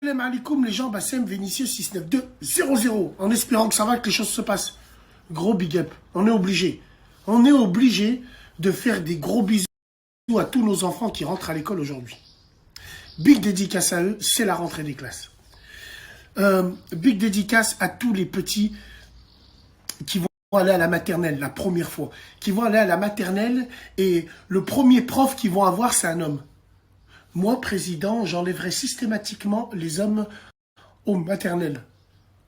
Salam alaikum les gens, Bassem, Vénitieux 692 00, en espérant que ça va, que les choses se passent. Gros big up, on est obligé. On est obligé de faire des gros bisous à tous nos enfants qui rentrent à l'école aujourd'hui. Big dédicace à eux, c'est la rentrée des classes. Big dédicace à tous les petits qui vont aller à la maternelle la première fois. Qui vont aller à la maternelle et le premier prof qu'ils vont avoir, c'est un homme. Moi, président, j'enlèverai systématiquement les hommes au maternel.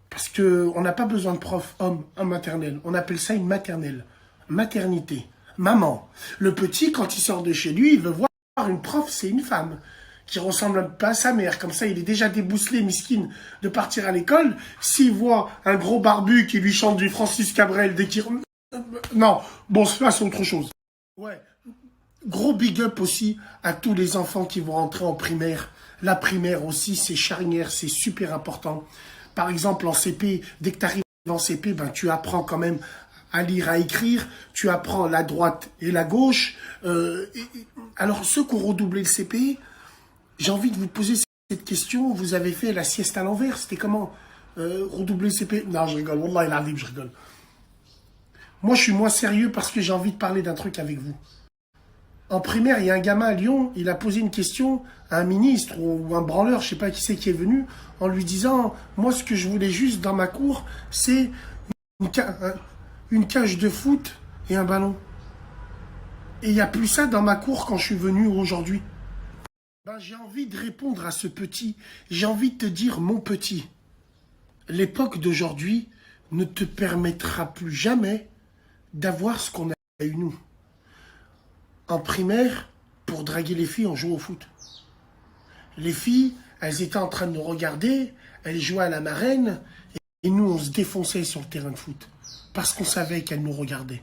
Parce qu'on n'a pas besoin de prof homme en maternelle. On appelle ça une maternelle. Maternité. Maman. Le petit, quand il sort de chez lui, il veut voir une prof, c'est une femme. Qui ressemble pas à sa mère. Comme ça, il est déjà débousselé, miskin, de partir à l'école. S'il voit un gros barbu qui lui chante du Francis Cabrel dès qu'il... Non, bon, ça, c'est autre chose. Ouais. Gros big up aussi à tous les enfants qui vont rentrer en primaire. La primaire aussi, c'est charnière, c'est super important. Par exemple, en CP, dès que tu arrives en CP, ben, tu apprends quand même à lire, à écrire. Tu apprends la droite et la gauche. Alors, ceux qui ont redoublé le CP, j'ai envie de vous poser cette question. Vous avez fait la sieste à l'envers. C'était comment redoubler le CP? Non, je rigole. Wallah, il arrive, je rigole. Moi, je suis moins sérieux parce que j'ai envie de parler d'un truc avec vous. En primaire, il y a un gamin à Lyon, il a posé une question à un ministre ou un branleur, je sais pas qui c'est qui est venu, en lui disant « Moi, ce que je voulais juste dans ma cour, c'est une cage de foot et un ballon. Et il n'y a plus ça dans ma cour quand je suis venu aujourd'hui. » Ben, j'ai envie de répondre à ce petit, j'ai envie de te dire « Mon petit, l'époque d'aujourd'hui ne te permettra plus jamais d'avoir ce qu'on a eu nous. » En primaire, pour draguer les filles, on jouait au foot. Les filles, elles étaient en train de nous regarder, elles jouaient à la marraine, et nous, on se défonçait sur le terrain de foot, parce qu'on savait qu'elles nous regardaient.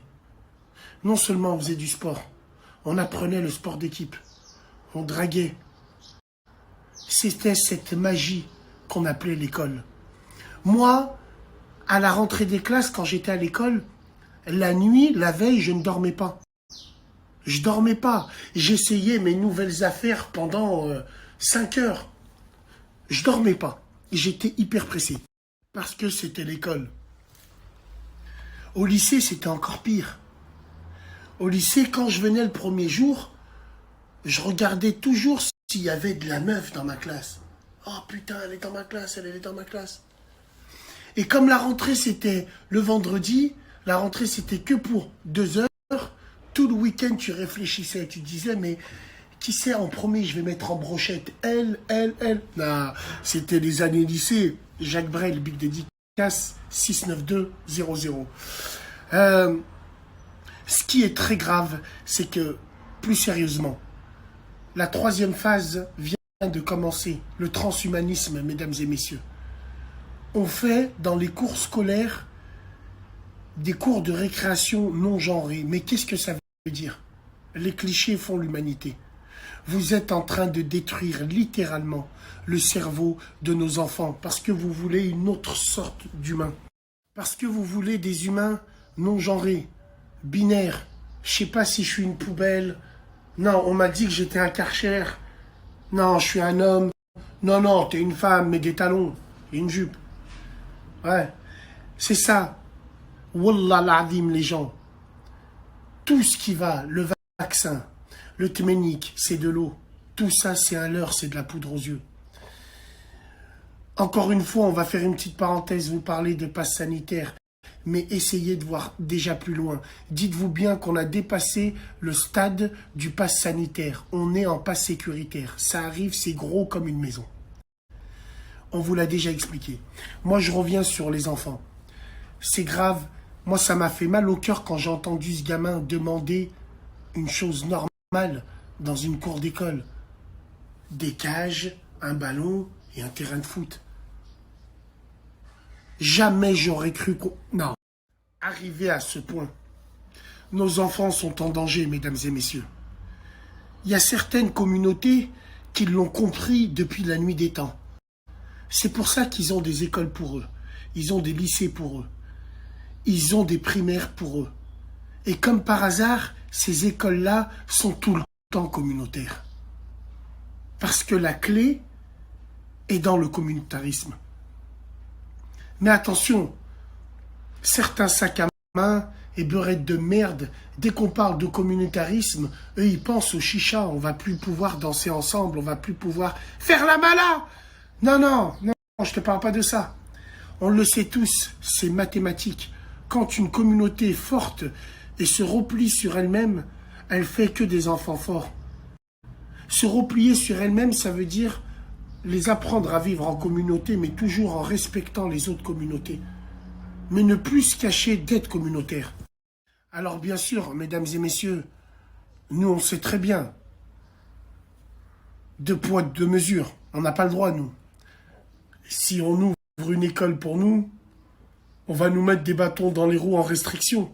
Non seulement on faisait du sport, on apprenait le sport d'équipe, on draguait. C'était cette magie qu'on appelait l'école. Moi, à la rentrée des classes, quand j'étais à l'école, la nuit, la veille, je ne dormais pas. Je dormais pas. J'essayais mes nouvelles affaires pendant 5 heures. Je dormais pas. J'étais hyper pressé. Parce que c'était l'école. Au lycée, c'était encore pire. Au lycée, quand je venais le premier jour, je regardais toujours s'il y avait de la meuf dans ma classe. Oh putain, elle est dans ma classe, elle est dans ma classe. Et comme la rentrée, c'était le vendredi, la rentrée, c'était que pour 2 heures. Tout le week-end, tu réfléchissais, tu disais, mais qui c'est en premier, je vais mettre en brochette? Elle. Non, c'était les années lycée. Jacques Brel, big dédicace, 69200. Ce qui est très grave, c'est que, plus sérieusement, la troisième phase vient de commencer, le transhumanisme, mesdames et messieurs. On fait, dans les cours scolaires, des cours de récréation non genrés. Mais qu'est-ce que ça veut dire? Les clichés font l'humanité. Vous êtes en train de détruire littéralement le cerveau de nos enfants parce que vous voulez une autre sorte d'humain. Parce que vous voulez des humains non genrés, binaires. Je sais pas si je suis une poubelle. Non, on m'a dit que j'étais un Karcher. Non, je suis un homme. Non, t'es une femme, mais des talons et une jupe. Ouais, c'est ça. Wallah l'azim, les gens. Tout ce qui va, le vaccin, le tménique, c'est de l'eau. Tout ça, c'est un leurre, c'est de la poudre aux yeux. Encore une fois, on va faire une petite parenthèse, vous parlez de passe sanitaire, mais essayez de voir déjà plus loin. Dites-vous bien qu'on a dépassé le stade du passe sanitaire. On est en passe sécuritaire. Ça arrive, c'est gros comme une maison. On vous l'a déjà expliqué. Moi, je reviens sur les enfants. C'est grave. Moi, ça m'a fait mal au cœur quand j'ai entendu ce gamin demander une chose normale dans une cour d'école. Des cages, un ballon et un terrain de foot. Jamais j'aurais cru qu'on... Non. Arrivé à ce point. Nos enfants sont en danger, mesdames et messieurs. Il y a certaines communautés qui l'ont compris depuis la nuit des temps. C'est pour ça qu'ils ont des écoles pour eux. Ils ont des lycées pour eux. Ils ont des primaires pour eux. Et comme par hasard, ces écoles-là sont tout le temps communautaires. Parce que la clé, et dans le communautarisme. Mais attention, certains sacs à main et beurrettes de merde, dès qu'on parle de communautarisme, eux ils pensent au chicha, on va plus pouvoir danser ensemble, on va plus pouvoir faire la mala. Non, non, non, je te parle pas de ça. On le sait tous, c'est mathématique. Quand une communauté est forte et se replie sur elle-même, elle fait que des enfants forts. Se replier sur elle-même, ça veut dire les apprendre à vivre en communauté, mais toujours en respectant les autres communautés. Mais ne plus se cacher d'être communautaire. Alors bien sûr, mesdames et messieurs, nous on sait très bien, deux poids, deux mesures, on n'a pas le droit nous. Si on ouvre une école pour nous, on va nous mettre des bâtons dans les roues en restriction,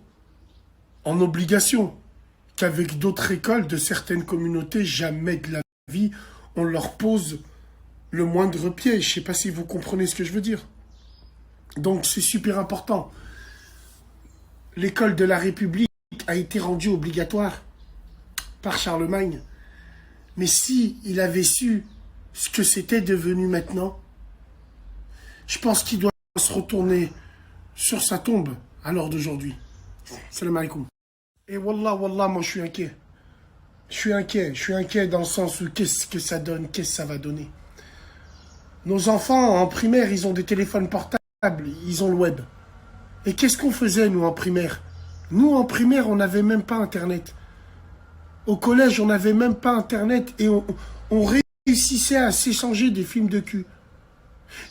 en obligation, qu'avec d'autres écoles de certaines communautés, jamais de la vie, on leur pose le moindre piège. Je ne sais pas si vous comprenez ce que je veux dire. Donc c'est super important. L'école de la République a été rendue obligatoire par Charlemagne. Mais si il avait su ce que c'était devenu maintenant, je pense qu'il doit se retourner sur sa tombe à l'heure d'aujourd'hui. Salam alaikum. Et wallah, wallah, moi je suis inquiet. Je suis inquiet dans le sens où qu'est-ce que ça donne, qu'est-ce que ça va donner. Nos enfants en primaire, ils ont des téléphones portables, ils ont le web. Et qu'est-ce qu'on faisait nous en primaire? Nous en primaire, on n'avait même pas Internet. Au collège, on n'avait même pas Internet et on réussissait à s'échanger des films de cul.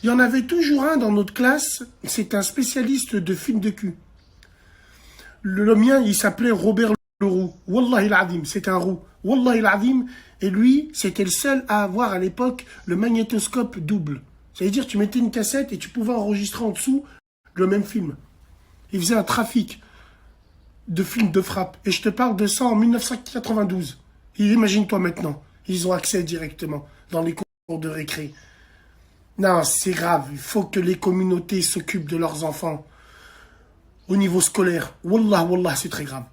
Il y en avait toujours un dans notre classe, c'est un spécialiste de films de cul. Le mien, il s'appelait Robert Leroux. Wallahi al-Azim, c'était un roux. Wallahi al-Azim. Et lui, c'était le seul à avoir à l'époque le magnétoscope double. Ça veut dire tu mettais une cassette et tu pouvais enregistrer en dessous le même film. Il faisait un trafic de films de frappe. Et je te parle de ça en 1992. Et imagine-toi maintenant. Ils ont accès directement dans les cours de récré. Non, c'est grave. Il faut que les communautés s'occupent de leurs enfants au niveau scolaire. Wallah, wallah, c'est très grave.